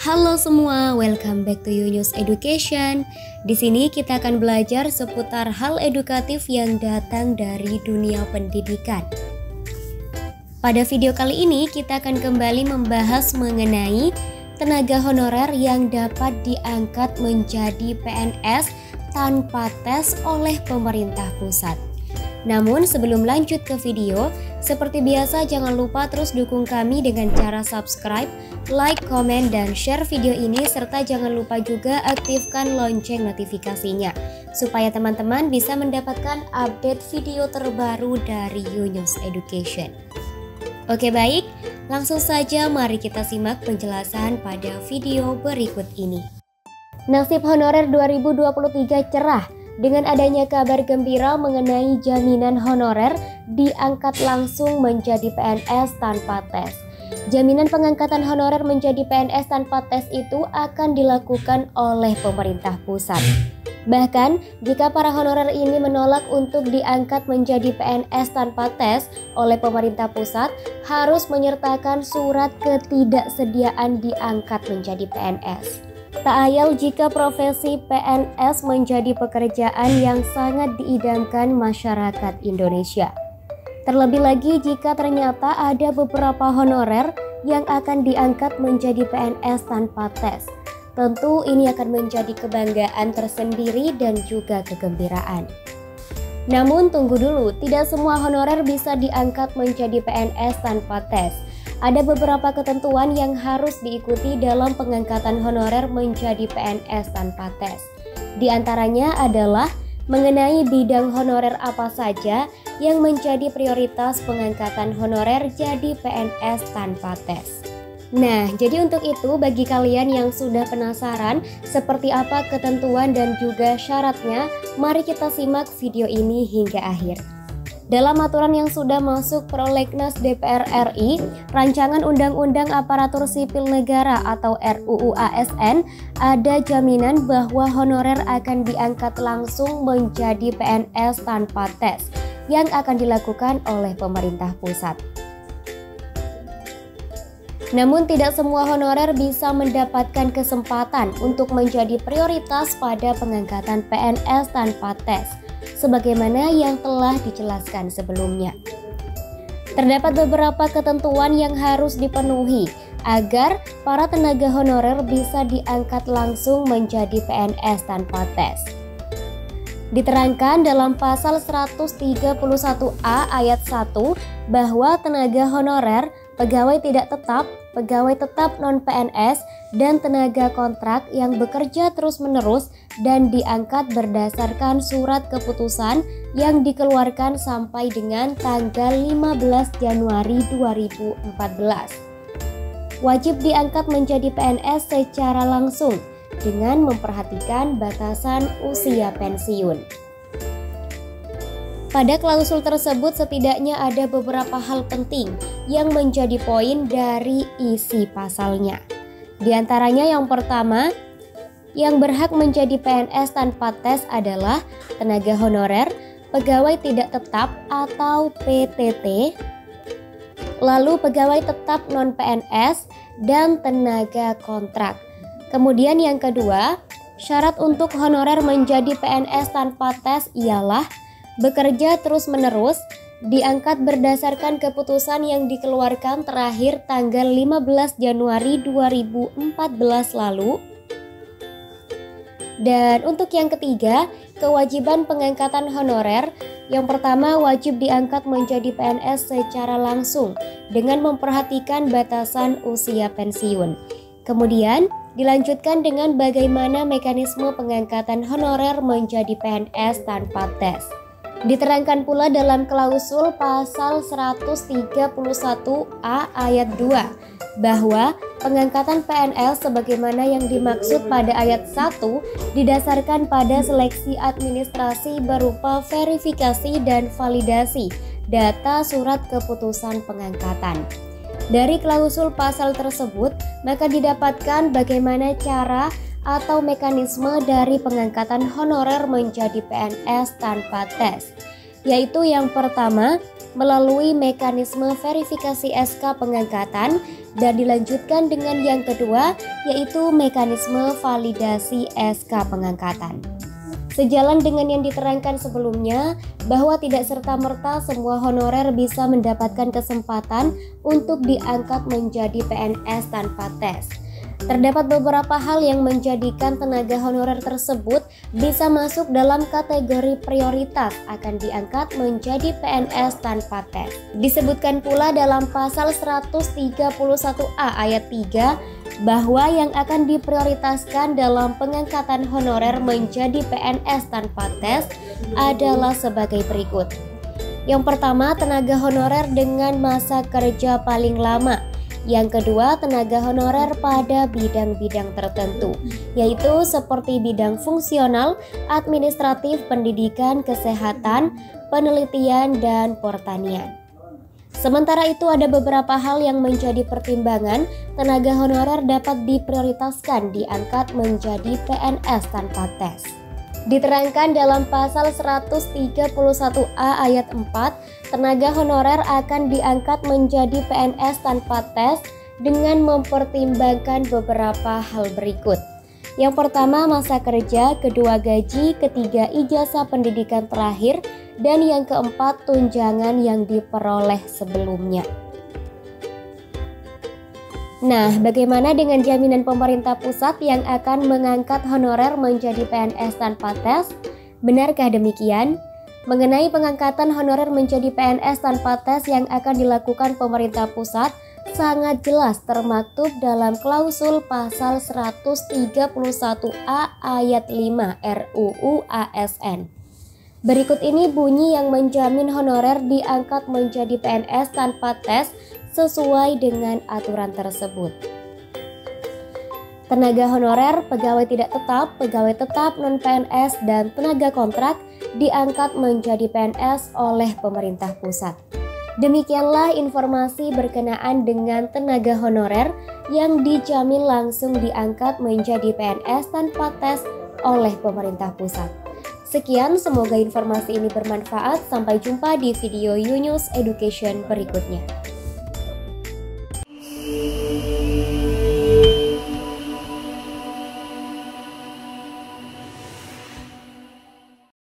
Halo semua, welcome back to Yunus Education. Di sini kita akan belajar seputar hal edukatif yang datang dari dunia pendidikan. Pada video kali ini kita akan kembali membahas mengenai tenaga honorer yang dapat diangkat menjadi PNS tanpa tes oleh pemerintah pusat. Namun sebelum lanjut ke video, seperti biasa jangan lupa terus dukung kami dengan cara subscribe, like, komen, dan share video ini, serta jangan lupa juga aktifkan lonceng notifikasinya supaya teman-teman bisa mendapatkan update video terbaru dari Yunus Education. Oke baik, langsung saja mari kita simak penjelasan pada video berikut ini. Nasib honorer 2023 cerah dengan adanya kabar gembira mengenai jaminan honorer diangkat langsung menjadi PNS tanpa tes. Jaminan pengangkatan honorer menjadi PNS tanpa tes itu akan dilakukan oleh pemerintah pusat. Bahkan, jika para honorer ini menolak untuk diangkat menjadi PNS tanpa tes oleh pemerintah pusat, harus menyertakan surat ketidaksediaan diangkat menjadi PNS. Tak ayal jika profesi PNS menjadi pekerjaan yang sangat diidamkan masyarakat Indonesia. Terlebih lagi jika ternyata ada beberapa honorer yang akan diangkat menjadi PNS tanpa tes. Tentu ini akan menjadi kebanggaan tersendiri dan juga kegembiraan. Namun tunggu dulu, tidak semua honorer bisa diangkat menjadi PNS tanpa tes. Ada beberapa ketentuan yang harus diikuti dalam pengangkatan honorer menjadi PNS tanpa tes. Di antaranya adalah mengenai bidang honorer apa saja yang menjadi prioritas pengangkatan honorer jadi PNS tanpa tes. Nah, jadi untuk itu bagi kalian yang sudah penasaran seperti apa ketentuan dan juga syaratnya, mari kita simak video ini hingga akhir. Dalam aturan yang sudah masuk Prolegnas DPR RI, Rancangan Undang-Undang Aparatur Sipil Negara atau RUU ASN, ada jaminan bahwa honorer akan diangkat langsung menjadi PNS tanpa tes yang akan dilakukan oleh pemerintah pusat. Namun tidak semua honorer bisa mendapatkan kesempatan untuk menjadi prioritas pada pengangkatan PNS tanpa tes, sebagaimana yang telah dijelaskan sebelumnya. Terdapat beberapa ketentuan yang harus dipenuhi agar para tenaga honorer bisa diangkat langsung menjadi PNS tanpa tes. Diterangkan dalam pasal 131A ayat 1 bahwa tenaga honorer, pegawai tidak tetap, pegawai tetap non-PNS, dan tenaga kontrak yang bekerja terus-menerus dan diangkat berdasarkan surat keputusan yang dikeluarkan sampai dengan tanggal 15 Januari 2014. Wajib diangkat menjadi PNS secara langsung dengan memperhatikan batasan usia pensiun. Pada klausul tersebut setidaknya ada beberapa hal penting yang menjadi poin dari isi pasalnya. Di antaranya yang pertama, yang berhak menjadi PNS tanpa tes adalah tenaga honorer, pegawai tidak tetap atau PTT, lalu pegawai tetap non-PNS, dan tenaga kontrak. Kemudian yang kedua, syarat untuk honorer menjadi PNS tanpa tes ialah bekerja terus-menerus, diangkat berdasarkan keputusan yang dikeluarkan terakhir tanggal 15 Januari 2014 lalu. Dan untuk yang ketiga, kewajiban pengangkatan honorer, yang pertama wajib diangkat menjadi PNS secara langsung dengan memperhatikan batasan usia pensiun. Kemudian dilanjutkan dengan bagaimana mekanisme pengangkatan honorer menjadi PNS tanpa tes. Diterangkan pula dalam klausul pasal 131A ayat 2 bahwa pengangkatan PNS sebagaimana yang dimaksud pada ayat 1 didasarkan pada seleksi administrasi berupa verifikasi dan validasi data surat keputusan pengangkatan. Dari klausul pasal tersebut, maka didapatkan bagaimana cara atau mekanisme dari pengangkatan honorer menjadi PNS tanpa tes, yaitu yang pertama, melalui mekanisme verifikasi SK pengangkatan dan dilanjutkan dengan yang kedua, yaitu mekanisme validasi SK pengangkatan. Sejalan dengan yang diterangkan sebelumnya, bahwa tidak serta-merta semua honorer bisa mendapatkan kesempatan untuk diangkat menjadi PNS tanpa tes. Terdapat beberapa hal yang menjadikan tenaga honorer tersebut bisa masuk dalam kategori prioritas akan diangkat menjadi PNS tanpa tes. Disebutkan pula dalam pasal 131A ayat 3 bahwa yang akan diprioritaskan dalam pengangkatan honorer menjadi PNS tanpa tes adalah sebagai berikut. Yang pertama, tenaga honorer dengan masa kerja paling lama. Yang kedua, tenaga honorer pada bidang-bidang tertentu, yaitu seperti bidang fungsional, administratif, pendidikan, kesehatan, penelitian, dan pertanian. Sementara itu ada beberapa hal yang menjadi pertimbangan tenaga honorer dapat diprioritaskan diangkat menjadi PNS tanpa tes. Diterangkan dalam pasal 131A ayat 4, tenaga honorer akan diangkat menjadi PNS tanpa tes dengan mempertimbangkan beberapa hal berikut. Yang pertama, masa kerja, kedua gaji, ketiga ijazah pendidikan terakhir, dan yang keempat tunjangan yang diperoleh sebelumnya. Nah, bagaimana dengan jaminan pemerintah pusat yang akan mengangkat honorer menjadi PNS tanpa tes? Benarkah demikian? Mengenai pengangkatan honorer menjadi PNS tanpa tes yang akan dilakukan pemerintah pusat, sangat jelas termaktub dalam klausul pasal 131A ayat 5 RUU ASN. Berikut ini bunyi yang menjamin honorer diangkat menjadi PNS tanpa tes sesuai dengan aturan tersebut. Tenaga honorer, pegawai tidak tetap non-PNS, dan tenaga kontrak diangkat menjadi PNS oleh pemerintah pusat. Demikianlah informasi berkenaan dengan tenaga honorer yang dijamin langsung diangkat menjadi PNS tanpa tes oleh pemerintah pusat. Sekian, semoga informasi ini bermanfaat. Sampai jumpa di video Yunus Education berikutnya.